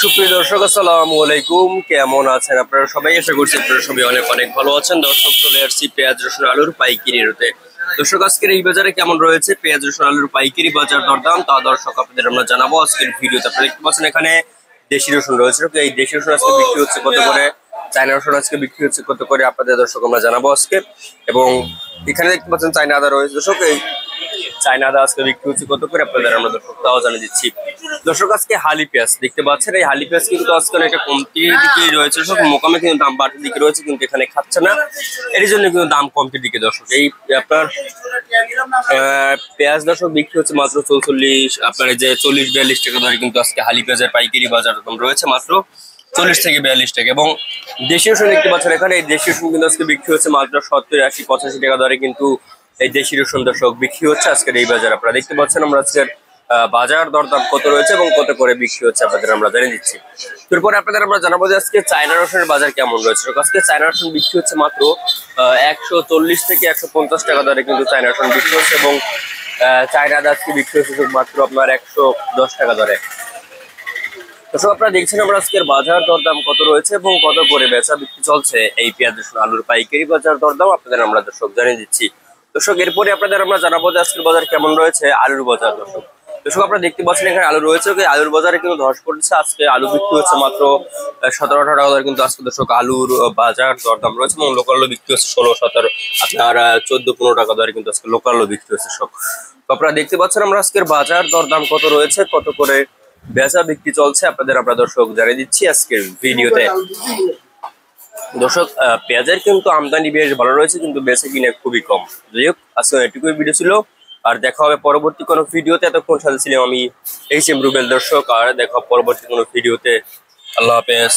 সুপ্রিয় দর্শক আসসালামু আলাইকুম, কেমন আছেন আপনারা সবাই? আশা করছি আপনারা সবাই অনেক অনেক ভালো আছেন। দর্শক, চলে আসছি পেঁয়াজ রসুন আলুর পাইকারি রেটে। দর্শক, আজকের এই বাজারে কেমন রয়েছে পেঁয়াজ রসুন আলুর পাইকারি বাজার দরদাম তা দর্শক আপনাদের আমরা জানাবো আজকের ভিডিওতে। আপনারা দেখতে পাচ্ছেন এখানে দেশি রসুন রয়েছে। এই দেশি রসুন আজকে বিক্রি হচ্ছে কত করে, চায়না রসুন আজকে বিক্রি হচ্ছে কত করে আপনাদের দর্শক আমরা জানাবো আজকে। এবং এখানে দেখতে পাচ্ছেন চায়না আদা রয়েছে। দর্শক, এই চায়না আদা আজকে বিক্রি হচ্ছে কত করে আপনাদের আমরা দর্শক তাও জানিয়ে দিচ্ছি। দর্শক, আজকে হালি পেঁয়াজ দেখতে পাচ্ছেন, এই হালি পেঁয়াজ কিন্তু আজকাল একটা কমতির দিকে রয়েছে। সব মোকামে কিন্তু দাম বাড়তির দিকে রয়েছে, কিন্তু এখানে খাচ্ছে না, এর জন্য কিন্তু দাম কমতির দিকে। দর্শক, এই আপনার পেঁয়াজ দর্শক বিক্রি হচ্ছে মাত্র 44, আপনার যে 40-42 টাকা দরে কিন্তু আজকে হালি পেঁয়াজের পাইকারি বাজার দাম রয়েছে মাত্র 40 থেকে 42 টাকা। এবং দেশীয় রসুন দেখতে পাচ্ছেন এখানে, এই দেশীয় রসুন কিন্তু আজকে বিক্রি হচ্ছে মাত্র 70, 80, 85 টাকা দরে কিন্তু এই দেশি রসুন দর্শক বিক্রি হচ্ছে আজকের এই বাজার। আপনারা দেখতে পাচ্ছেন আমরা আজকের বাজার দরদাম কত রয়েছে এবং কত করে বিক্রি হচ্ছে আপনাদের আমরা জানিয়ে দিচ্ছি। এরপরে আপনাদের আমরা জানাবো যে আজকে চায়না রসুনের বাজার কেমন রয়েছে। আজকে চায়না রসুন বিক্রি হচ্ছে মাত্র 140 থেকে 150 টাকা দরে কিন্তু চায়না রসুন বিক্রি হচ্ছে। এবং চায়না আদা আজকে বিক্রি হচ্ছে মাত্র আপনার 110 টাকা দরে। দর্শক, আপনারা দেখছেন আমরা আজকের বাজার দরদাম কত রয়েছে এবং কত করে বেচা বিক্রি চলছে এই পেঁয়াজ রসুন আলুর পাইকারি বাজার দরদাম আপনাদের আমরা দর্শক জানিয়ে দিচ্ছি। দর্শক, এরপরে আপনাদের আমরা জানাবো যে আজকের বাজার কেমন রয়েছে আলুর বাজার। দর্শক, আপনারা দেখতে পাচ্ছেন এখানে আলু রয়েছে। আলুর বাজারে কিন্তু ধস পড়েছে। আজকে আলু বিক্রি হচ্ছে মাত্র 17-18 টাকা দরে কিন্তু আজকে দর্শক আলুর বাজার দরদাম রয়েছে। এবং লোকাল আলু বিক্রি হচ্ছে 16-17, আপনার 14-15 টাকা দরে কিন্তু আজকে লোকাল আলু বিক্রি হচ্ছে সব। তো আপনারা দেখতে পাচ্ছেন আমরা আজকের বাজার দরদাম কত রয়েছে, কত করে বেচা বিক্রি চলছে আপনাদের আমরা দর্শক জানিয়ে দিচ্ছি আজকের ভিডিওতে। দর্শক, পেঁয়াজের কিন্তু আমদানি বেশ ভালো রয়েছে, কিন্তু বেচা কিনে খুবই কম। যাই হোক, আজকে এটুকুই ভিডিও ছিল, আর দেখা হবে পরবর্তী কোনো ভিডিওতে। এতক্ষণ সাথে ছিলাম আমি এইচ এম রুবেল। দর্শক, আর দেখা পরবর্তী কোনো ভিডিওতে। আল্লাহ হাফেজ।